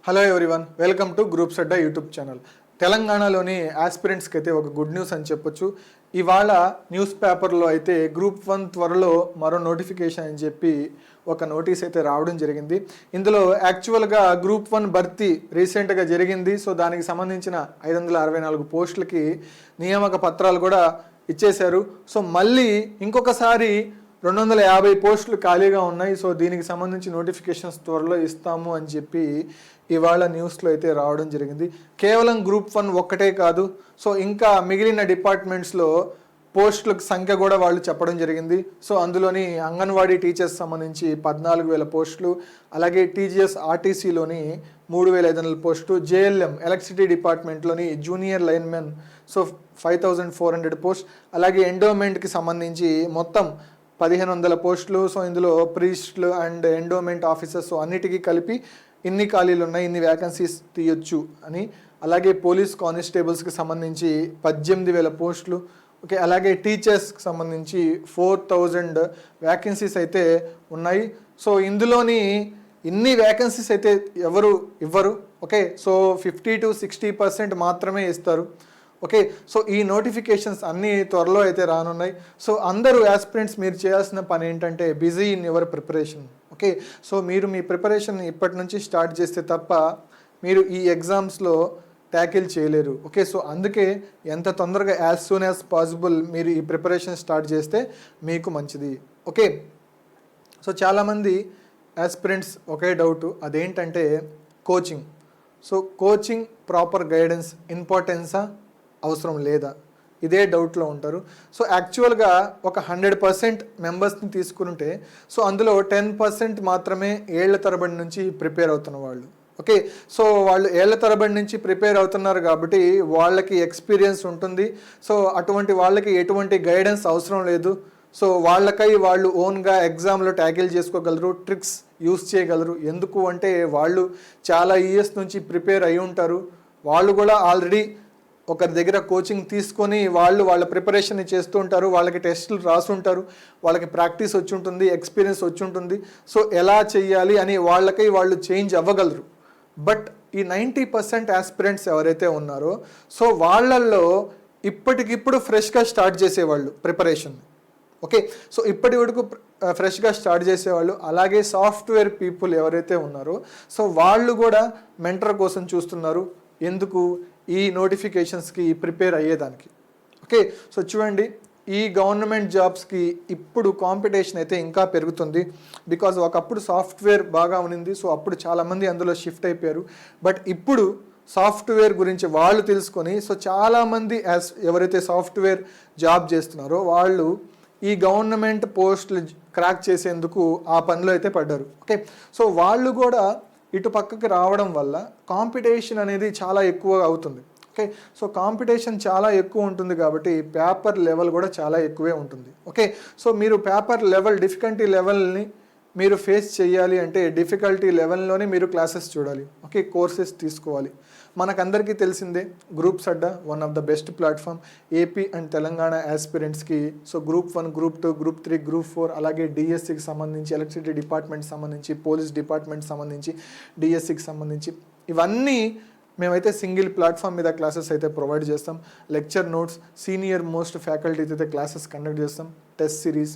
Hello everyone, welcome to groups Adda YouTube channel. తెలంగాణలోని ఆస్పిరెంట్స్కి అయితే ఒక గుడ్ న్యూస్ అని చెప్పొచ్చు. ఇవాళ న్యూస్ పేపర్లో అయితే గ్రూప్ 1 త్వరలో మరో నోటిఫికేషన్ అని చెప్పి ఒక నోటీస్ అయితే రావడం జరిగింది. ఇందులో యాక్చువల్గా గ్రూప్ 1 భర్తీ రీసెంట్గా జరిగింది. సో దానికి సంబంధించిన 564 పోస్టులకి నియామక పత్రాలు కూడా ఇచ్చేశారు. సో మళ్ళీ ఇంకొకసారి 250 పోస్టులు ఖాళీగా ఉన్నాయి. సో దీనికి సంబంధించి నోటిఫికేషన్స్ త్వరలో ఇస్తాము అని చెప్పి ఇవాళ న్యూస్లో అయితే రావడం జరిగింది. కేవలం గ్రూప్ 1 ఒక్కటే కాదు, సో ఇంకా మిగిలిన డిపార్ట్మెంట్స్లో పోస్టుల సంఖ్య కూడా వాళ్ళు చెప్పడం జరిగింది. సో అందులోని అంగన్వాడీ టీచర్స్ సంబంధించి 14,000 పోస్టులు, అలాగే టీజీఎస్ ఆర్టీసీలోని 3,500 పోస్టులు, జేఎల్ఎం ఎలక్ట్రిసిటీ డిపార్ట్మెంట్లోని జూనియర్ లైన్మెన్ సో 5,400 పోస్ట్, అలాగే ఎండోమెంట్కి సంబంధించి మొత్తం 1,500 పోస్టులు. సో ఇందులో ప్రీస్ట్లు అండ్ ఎండోమెంట్ ఆఫీసర్స్ అన్నిటికీ కలిపి ఇన్ని ఖాళీలు ఉన్నాయి, ఇన్ని వ్యాకెన్సీస్ తీయొచ్చు అని. అలాగే పోలీస్ కానిస్టేబుల్స్కి సంబంధించి 18,000 పోస్టులు. ఓకే, అలాగే టీచర్స్కి సంబంధించి 4,000 వ్యాకెన్సీస్ అయితే ఉన్నాయి. సో ఇందులోని ఇన్ని వ్యాకెన్సీస్ అయితే ఎవరు ఇవ్వరు. ఓకే, సో 50 to 60% మాత్రమే ఇస్తారు. ఓకే, సో ఈ నోటిఫికేషన్స్ అన్నీ త్వరలో అయితే రానున్నాయి. సో అందరూ యాస్పిరెంట్స్ మీరు చేయాల్సిన పని ఏంటంటే busy in your preparation. Okay, so మీరు మీ ప్రిపరేషన్ ఇప్పటి నుంచి స్టార్ట్ చేస్తే తప్ప మీరు ఈ ఎగ్జామ్స్లో ట్యాకిల్ చేయలేరు. ఓకే, సో అందుకే ఎంత తొందరగా యాజ్ సూన్ యాజ్ పాసిబుల్ మీరు ఈ ప్రిపరేషన్ స్టార్ట్ చేస్తే మీకు మంచిది. ఓకే, సో చాలామంది యాస్పిరెంట్స్ ఒకే డౌటు, అదేంటంటే coaching. So coaching proper guidance ఇంపార్టెన్సా అవసరం లేదా, ఇదే డౌట్లో ఉంటారు. సో యాక్చువల్గా ఒక 100% మెంబర్స్ని తీసుకుంటే సో అందులో 10% మాత్రమే ఏళ్ల తరబడి నుంచి ప్రిపేర్ అవుతున్న వాళ్ళు. ఓకే, సో వాళ్ళు ఏళ్ల తరబడి నుంచి ప్రిపేర్ అవుతున్నారు కాబట్టి వాళ్ళకి ఎక్స్పీరియన్స్ ఉంటుంది. సో అటువంటి వాళ్ళకి ఎటువంటి గైడెన్స్ అవసరం లేదు. సో వాళ్ళకై వాళ్ళు ఓన్గా ఎగ్జామ్లో ట్యాకిల్ చేసుకోగలరు, ట్రిక్స్ యూస్ చేయగలరు. ఎందుకు అంటే వాళ్ళు చాలా ఇయర్స్ నుంచి ప్రిపేర్ అయి ఉంటారు. వాళ్ళు కూడా ఆల్రెడీ ఒకరి దగ్గర కోచింగ్ తీసుకొని వాళ్ళ ప్రిపరేషన్ చేస్తూ ఉంటారు. వాళ్ళకి టెస్టులు రాసుంటారు, వాళ్ళకి ప్రాక్టీస్ వచ్చి ఉంటుంది, ఎక్స్పీరియన్స్ వచ్చి ఉంటుంది. సో ఎలా చేయాలి అని వాళ్ళకై వాళ్ళు చేంజ్ అవ్వగలరు. బట్ ఈ 90% ఆస్పిరెంట్స్ ఎవరైతే ఉన్నారో సో వాళ్ళల్లో ఇప్పటికిప్పుడు ఫ్రెష్గా స్టార్ట్ చేసేవాళ్ళు ప్రిపరేషన్. ఓకే, సో ఇప్పటి వరకు ఫ్రెష్గా స్టార్ట్ చేసేవాళ్ళు, అలాగే సాఫ్ట్వేర్ పీపుల్ ఎవరైతే ఉన్నారో సో వాళ్ళు కూడా మెంటర్ కోసం చూస్తున్నారు. ఎందుకు? ఈ నోటిఫికేషన్స్కి ప్రిపేర్ అయ్యేదానికి. ఓకే, సో చూడండి, ఈ గవర్నమెంట్ జాబ్స్కి ఇప్పుడు కాంపిటీషన్ అయితే ఇంకా పెరుగుతుంది. బికాజ్ ఒకప్పుడు సాఫ్ట్వేర్ బాగా ఉన్నింది, సో అప్పుడు చాలామంది అందులో షిఫ్ట్ అయిపోయారు. బట్ ఇప్పుడు సాఫ్ట్వేర్ గురించి వాళ్ళు తెలుసుకొని సో చాలామంది ఎవరైతే సాఫ్ట్వేర్ జాబ్ చేస్తున్నారో వాళ్ళు ఈ గవర్నమెంట్ పోస్టులు క్రాక్ చేసేందుకు ఆ పనిలో అయితే పడ్డారు. ఓకే, సో వాళ్ళు కూడా ఇటు పక్కకి రావడం వల్ల కాంపిటీషన్ అనేది చాలా ఎక్కువ అవుతుంది. ఓకే, సో కాంపిటీషన్ చాలా ఎక్కువ ఉంటుంది కాబట్టి పేపర్ లెవెల్ కూడా చాలా ఎక్కువే ఉంటుంది. ఓకే, సో మీరు పేపర్ లెవెల్ డిఫికల్టీ లెవెల్ని మీరు ఫేస్ చేయాలి అంటే డిఫికల్టీ లెవెల్లోనే మీరు క్లాసెస్ చూడాలి. ఓకే, కోర్సెస్ తీసుకోవాలి. మనకందరికీ తెలిసిందే groups Adda one of the best platform AP and Telangana ఆస్పిరెంట్స్కి. So group 1, group 2, group 3, group 4, అలాగే డిఎస్సికి సంబంధించి, ఎలక్ట్రిసిటీ డిపార్ట్మెంట్ సంబంధించి, పోలీస్ డిపార్ట్మెంట్ సంబంధించి, డిఎస్సికి సంబంధించి ఇవన్నీ మేమైతే సింగిల్ ప్లాట్ఫామ్ మీద క్లాసెస్ అయితే ప్రొవైడ్ చేస్తాం. Lecture notes, senior most faculty అయితే క్లాసెస్ కండక్ట్ చేస్తాం, టెస్ట్ సిరీస్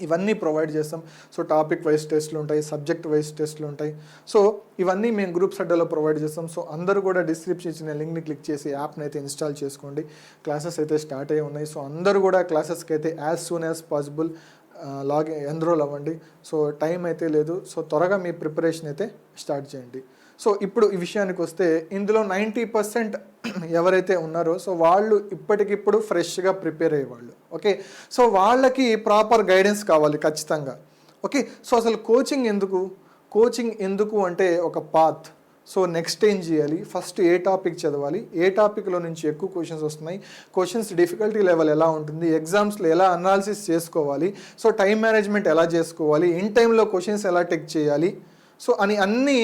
ఇవన్నీ ప్రొవైడ్ చేస్తాం. సో టాపిక్ వైజ్ టెస్ట్లు ఉంటాయి, సబ్జెక్ట్ వైజ్ టెస్ట్లు ఉంటాయి. సో ఇవన్నీ మేము గ్రూప్స్ అడ్డాలో ప్రొవైడ్ చేస్తాం. సో అందరూ కూడా డిస్క్రిప్షన్ ఇచ్చిన లింక్ని క్లిక్ చేసి యాప్ని అయితే ఇన్స్టాల్ చేసుకోండి. క్లాసెస్ అయితే స్టార్ట్ అయ్యి ఉన్నాయి. సో అందరూ కూడా క్లాసెస్కి అయితే as soon as possible enrol అవ్వండి. సో టైం అయితే లేదు, సో త్వరగా మీ ప్రిపరేషన్ అయితే స్టార్ట్ చేయండి. సో ఇప్పుడు ఈ విషయానికి వస్తే ఇందులో 90% ఎవరైతే ఉన్నారో సో వాళ్ళు ఇప్పటికిప్పుడు ఫ్రెష్గా ప్రిపేర్ అయ్యేవాళ్ళు. ఓకే, సో వాళ్ళకి ప్రాపర్ గైడెన్స్ కావాలి ఖచ్చితంగా. ఓకే, సో అసలు కోచింగ్ ఎందుకు అంటే ఒక పాత్. సో నెక్స్ట్ ఏం చేయాలి, ఫస్ట్ ఏ టాపిక్ చదవాలి, ఏ టాపిక్లో నుంచి ఎక్కువ క్వశ్చన్స్ వస్తున్నాయి, క్వశ్చన్స్ డిఫికల్టీ లెవెల్ ఎలా ఉంటుంది, ఎగ్జామ్స్లో ఎలా అనాలిసిస్ చేసుకోవాలి, సో టైం మేనేజ్మెంట్ ఎలా చేసుకోవాలి, ఇన్ టైంలో క్వశ్చన్స్ ఎలా టెక్ చేయాలి, సో అని అన్నీ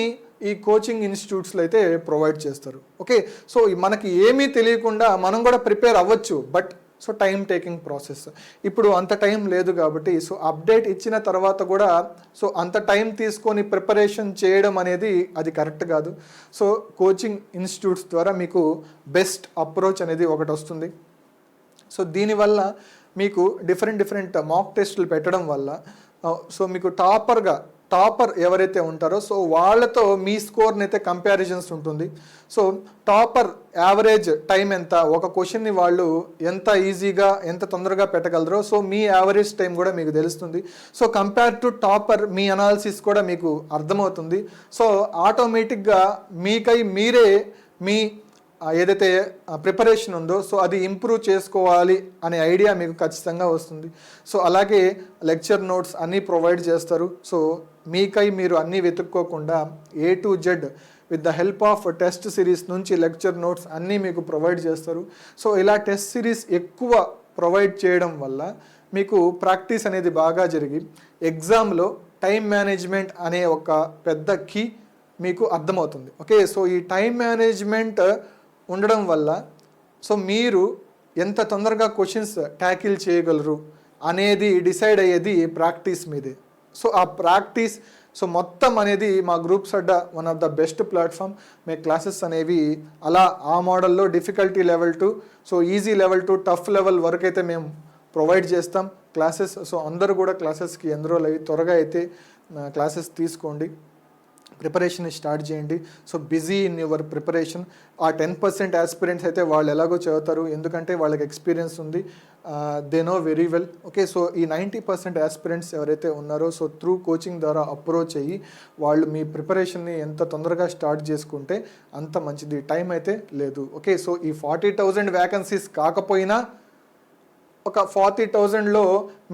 ఈ కోచింగ్ ఇన్స్టిట్యూట్స్లో అయితే ప్రొవైడ్ చేస్తారు. ఓకే, సో మనకి ఏమీ తెలియకుండా మనం కూడా ప్రిపేర్ అవ్వచ్చు. But so time taking process. ఇప్పుడు అంత టైం లేదు కాబట్టి సో అప్డేట్ ఇచ్చిన తర్వాత కూడా సో అంత టైం తీసుకొని ప్రిపరేషన్ చేయడం అనేది అది కరెక్ట్ కాదు. సో కోచింగ్ ఇన్స్టిట్యూట్స్ ద్వారా మీకు బెస్ట్ అప్రోచ్ అనేది ఒకటి వస్తుంది. సో దీనివల్ల మీకు డిఫరెంట్ మాక్ టెస్టులు పెట్టడం వల్ల సో మీకు టాపర్ ఎవరైతే ఉంటారో సో వాళ్ళతో మీ స్కోర్ని అయితే కంపారిజన్స్ ఉంటుంది. సో టాపర్ యావరేజ్ టైం ఎంత, ఒక క్వశ్చన్ని వాళ్ళు ఎంత ఈజీగా ఎంత తొందరగా పెట్టగలరో సో మీ యావరేజ్ టైం కూడా మీకు తెలుస్తుంది. So compare to topper me analysis కూడా మీకు అర్థమవుతుంది. సో ఆటోమేటిక్గా మీరే మీ ఏదైతే ప్రిపరేషన్ ఉందో సో అది ఇంప్రూవ్ చేసుకోవాలి అనే ఐడియా మీకు ఖచ్చితంగా వస్తుంది. సో అలాగే లెక్చర్ నోట్స్ అన్నీ ప్రొవైడ్ చేస్తారు. సో మీరు అన్నీ వెతుక్కోకుండా A to Z with the help of test series నుంచి లెక్చర్ నోట్స్ అన్నీ మీకు ప్రొవైడ్ చేస్తారు. సో ఇలా టెస్ట్ సిరీస్ ఎక్కువ ప్రొవైడ్ చేయడం వల్ల మీకు ప్రాక్టీస్ అనేది బాగా జరిగి ఎగ్జామ్లో టైం మేనేజ్మెంట్ అనే ఒక పెద్ద కీ మీకు అర్థమవుతుంది. ఓకే, సో ఈ టైం మేనేజ్మెంట్ ఉండడం వల్ల సో మీరు ఎంత తొందరగా క్వశ్చన్స్ ట్యాకిల్ చేయగలరు అనేది డిసైడ్ అయ్యేది ప్రాక్టీస్ మీదే. సో ఆ ప్రాక్టీస్ సో మొత్తం అనేది మా groups Adda one of the best platform. Me classes అనేవి అలా ఆ మోడల్లో difficulty level 2 so easy level 2 tough level వరకు అయితే మేము ప్రొవైడ్ చేస్తాం క్లాసెస్. సో అందరూ కూడా క్లాసెస్కి ఎన్రోల్ అయ్యి త్వరగా అయితే క్లాసెస్ తీసుకోండి, ప్రిపరేషన్ స్టార్ట్ చేయండి. So busy in your preparation. ఆ 10% ఆస్పిరెంట్స్ అయితే వాళ్ళు ఎలాగో చదువుతారు, ఎందుకంటే వాళ్ళకి ఎక్స్పీరియన్స్ ఉంది, they know very well. Okay, so ఈ 90% ఆస్పిరెంట్స్ ఎవరైతే ఉన్నారో సో త్రూ కోచింగ్ ద్వారా అప్రోచ్ అయ్యి వాళ్ళు మీ ప్రిపరేషన్ని ఎంత తొందరగా స్టార్ట్ చేసుకుంటే అంత మంచిది. టైం అయితే లేదు. ఓకే, సో ఈ 40,000 వ్యాకెన్సీస్ కాకపోయినా ఒక 40,000లో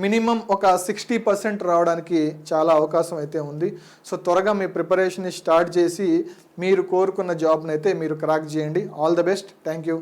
మినిమం ఒక 60% రావడానికి చాలా అవకాశం అయితే ఉంది. సో త్వరగా మీ ప్రిపరేషన్ని స్టార్ట్ చేసి మీరు కోరుకున్న జాబ్ని అయితే మీరు క్రాక్ చేయండి. All the best. Thank you.